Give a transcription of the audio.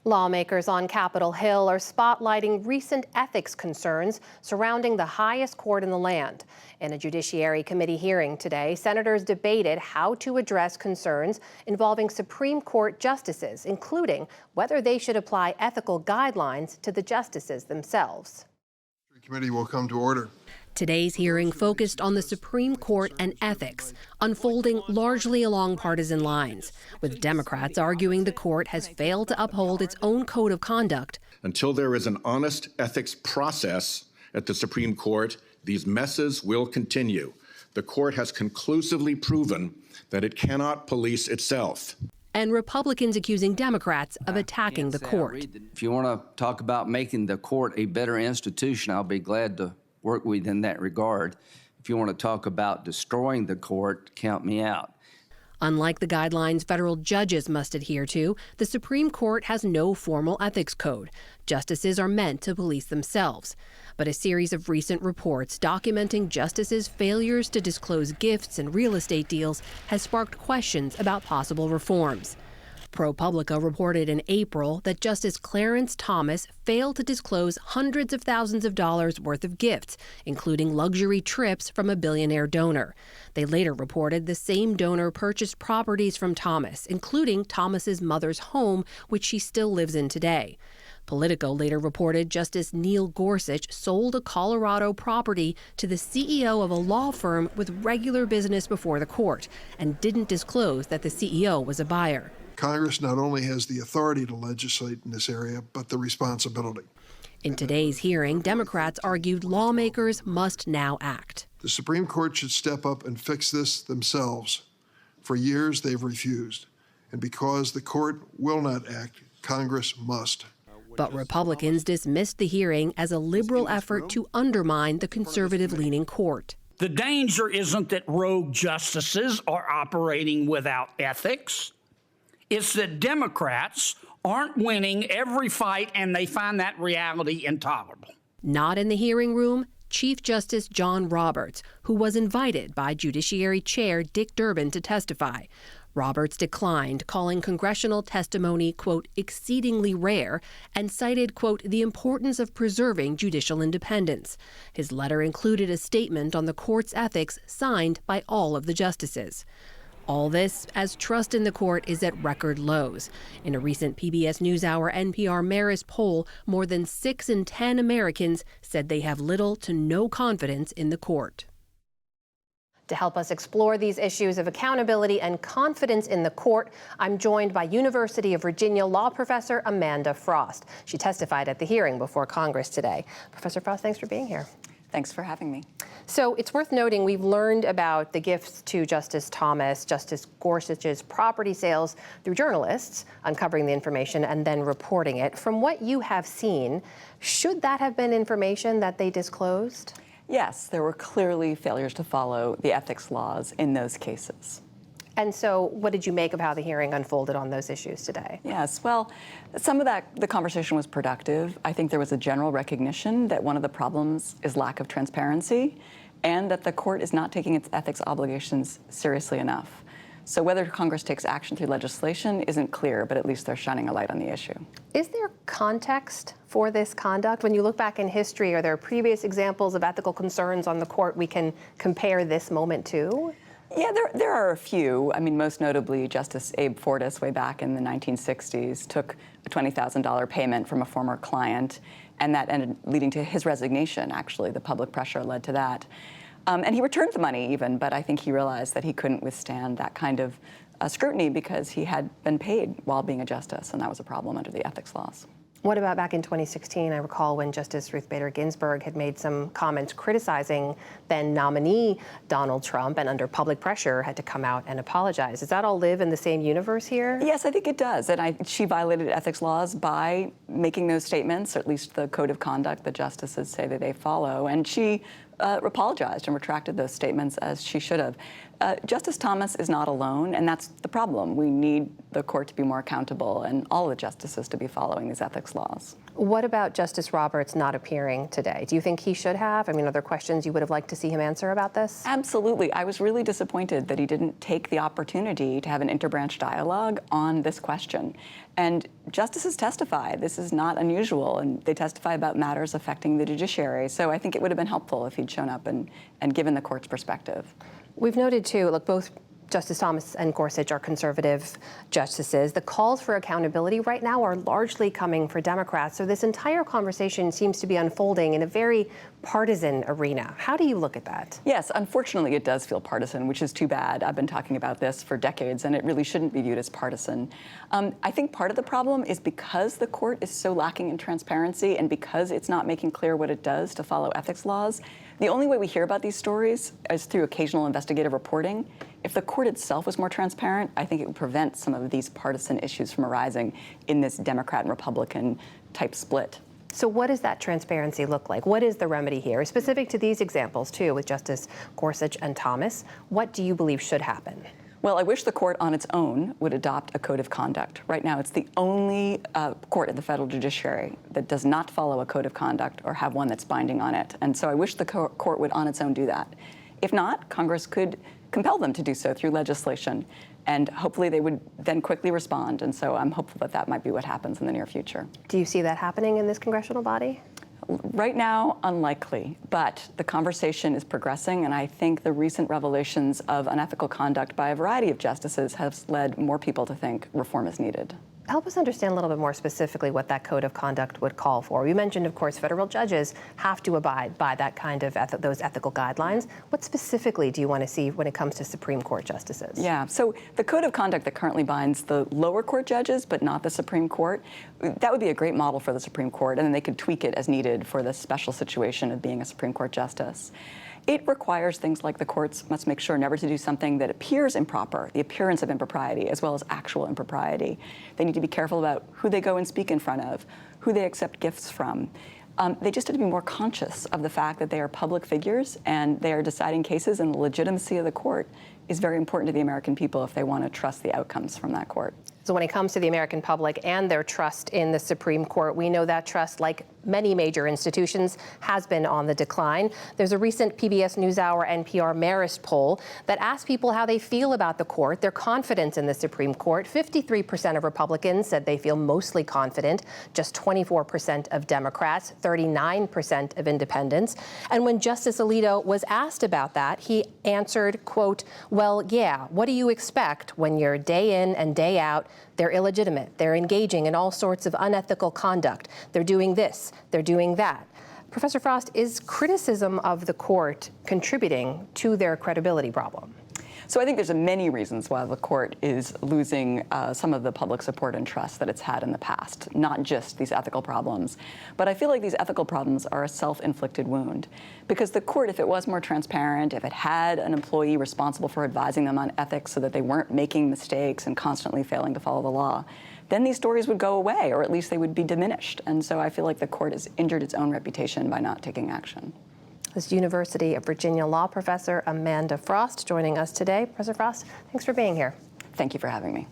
Lawmakers on Capitol Hill are spotlighting recent ethics concerns surrounding the highest court in the land. In a Judiciary Committee hearing today, senators debated how to address concerns involving Supreme Court justices, including whether they should apply ethical guidelines to the justices themselves. The committee will come to order. Today's hearing focused on the Supreme Court and ethics, unfolding largely along partisan lines, with Democrats arguing the court has failed to uphold its own code of conduct. Until there is an honest ethics process at the Supreme Court, these messes will continue. The court has conclusively proven that it cannot police itself. And Republicans accusing Democrats of attacking the court. If you want to talk about making the court a better institution, I'll be glad to work with in that regard. If you want to talk about destroying the court, count me out. Unlike the guidelines federal judges must adhere to, the Supreme Court has no formal ethics code. Justices are meant to police themselves. But a series of recent reports documenting justices' failures to disclose gifts and real estate deals has sparked questions about possible reforms. ProPublica reported in April that Justice Clarence Thomas failed to disclose hundreds of thousands of dollars worth of gifts, including luxury trips from a billionaire donor. They later reported the same donor purchased properties from Thomas, including Thomas's mother's home, which she still lives in today. Politico later reported Justice Neil Gorsuch sold a Colorado property to the CEO of a law firm with regular business before the court and didn't disclose that the CEO was a buyer. Congress not only has the authority to legislate in this area, but the responsibility. In today's hearing, Democrats argued lawmakers must now act. The Supreme Court should step up and fix this themselves. For years, they've refused. And because the court will not act, Congress must. But Republicans dismissed the hearing as a liberal effort to undermine the conservative-leaning court. The danger isn't that rogue justices are operating without ethics. It's that Democrats aren't winning every fight, and they find that reality intolerable. Not in the hearing room, Chief Justice John Roberts, who was invited by Judiciary Chair Dick Durbin to testify. Roberts declined, calling congressional testimony, quote, exceedingly rare, and cited, quote, the importance of preserving judicial independence. His letter included a statement on the court's ethics signed by all of the justices. All this as trust in the court is at record lows. In a recent PBS NewsHour NPR Marist poll, more than 6 in 10 Americans said they have little to no confidence in the court. To help us explore these issues of accountability and confidence in the court, I'm joined by University of Virginia law professor Amanda Frost. She testified at the hearing before Congress today. Professor Frost, thanks for being here. Thanks for having me. So it's worth noting we've learned about the gifts to Justice Thomas, Justice Gorsuch's property sales through journalists, uncovering the information and then reporting it. From what you have seen, should that have been information that they disclosed? Yes, there were clearly failures to follow the ethics laws in those cases. And so what did you make of how the hearing unfolded on those issues today? Yes, well, some of the conversation was productive. I think there was a general recognition that one of the problems is lack of transparency and that the court is not taking its ethics obligations seriously enough. So whether Congress takes action through legislation isn't clear, but at least they're shining a light on the issue. Is there context for this conduct? When you look back in history, are there previous examples of ethical concerns on the court we can compare this moment to? Yeah, there are a few. I mean, most notably, Justice Abe Fortas, way back in the 1960s, took a $20,000 payment from a former client, and that ended leading to his resignation, actually. The public pressure led to that. And he returned the money even, but I think he realized that he couldn't withstand that kind of scrutiny because he had been paid while being a justice, and that was a problem under the ethics laws. What about back in 2016? I recall when Justice Ruth Bader Ginsburg had made some comments criticizing then nominee Donald Trump and under public pressure had to come out and apologize. Does that all live in the same universe here? Yes, I think it does. And she violated ethics laws by making those statements, or at least the code of conduct that justices say that they follow. And she apologized and retracted those statements as she should have. Justice Thomas is not alone, and that's the problem. We need the court to be more accountable and all the justices to be following these ethics laws. What about Justice Roberts not appearing today? Do you think he should have? I mean, are there questions you would have liked to see him answer about this? Absolutely. I was really disappointed that he didn't take the opportunity to have an interbranch dialogue on this question. And justices testify. This is not unusual, and they testify about matters affecting the judiciary. So I think it would have been helpful if he'd shown up and given the court's perspective. We've noted, too, look, both Justice Thomas and Gorsuch are conservative justices. The calls for accountability right now are largely coming for Democrats. So this entire conversation seems to be unfolding in a very partisan arena. How do you look at that? Yes, unfortunately, it does feel partisan, which is too bad. I've been talking about this for decades, and it really shouldn't be viewed as partisan. I think part of the problem is because the court is so lacking in transparency and because it's not making clear what it does to follow ethics laws, the only way we hear about these stories is through occasional investigative reporting. If the court itself was more transparent, I think it would prevent some of these partisan issues from arising in this Democrat and Republican type split. So what does that transparency look like? What is the remedy here? Specific to these examples, too, with Justice Gorsuch and Thomas, what do you believe should happen? Well, I wish the court on its own would adopt a code of conduct. Right now, it's the only court in the federal judiciary that does not follow a code of conduct or have one that's binding on it. And so I wish the court would on its own do that. If not, Congress could compel them to do so through legislation. And hopefully they would then quickly respond. And so I'm hopeful that that might be what happens in the near future. Do you see that happening in this congressional body? Right now, unlikely, but the conversation is progressing, and I think the recent revelations of unethical conduct by a variety of justices has led more people to think reform is needed. Help us understand a little bit more specifically what that code of conduct would call for. You mentioned, of course, federal judges have to abide by that kind of those ethical guidelines. What specifically do you want to see when it comes to Supreme Court justices? Yeah, so the code of conduct that currently binds the lower court judges, but not the Supreme Court, that would be a great model for the Supreme Court, and then they could tweak it as needed for the special situation of being a Supreme Court justice. It requires things like the courts must make sure never to do something that appears improper, the appearance of impropriety, as well as actual impropriety. They need to be careful about who they go and speak in front of, who they accept gifts from. They just have to be more conscious of the fact that they are public figures and they are deciding cases, and the legitimacy of the court is very important to the American people if they want to trust the outcomes from that court. So when it comes to the American public and their trust in the Supreme Court, we know that trust, like many major institutions, has been on the decline. There's a recent PBS NewsHour NPR Marist poll that asked people how they feel about the court, their confidence in the Supreme Court. 53% of Republicans said they feel mostly confident, just 24% of Democrats, 39% of independents. And when Justice Alito was asked about that, he answered, quote, "Well, yeah, what do you expect when you're day in and day out? They're illegitimate. They're engaging in all sorts of unethical conduct. They're doing this. They're doing that." Professor Frost, is criticism of the court contributing to their credibility problem? So I think there's many reasons why the court is losing some of the public support and trust that it's had in the past, not just these ethical problems. But I feel like these ethical problems are a self-inflicted wound. Because the court, if it was more transparent, if it had an employee responsible for advising them on ethics so that they weren't making mistakes and constantly failing to follow the law, then these stories would go away, or at least they would be diminished. And so I feel like the court has injured its own reputation by not taking action. This University of Virginia law professor Amanda Frost joining us today. Professor Frost, thanks for being here. Thank you for having me.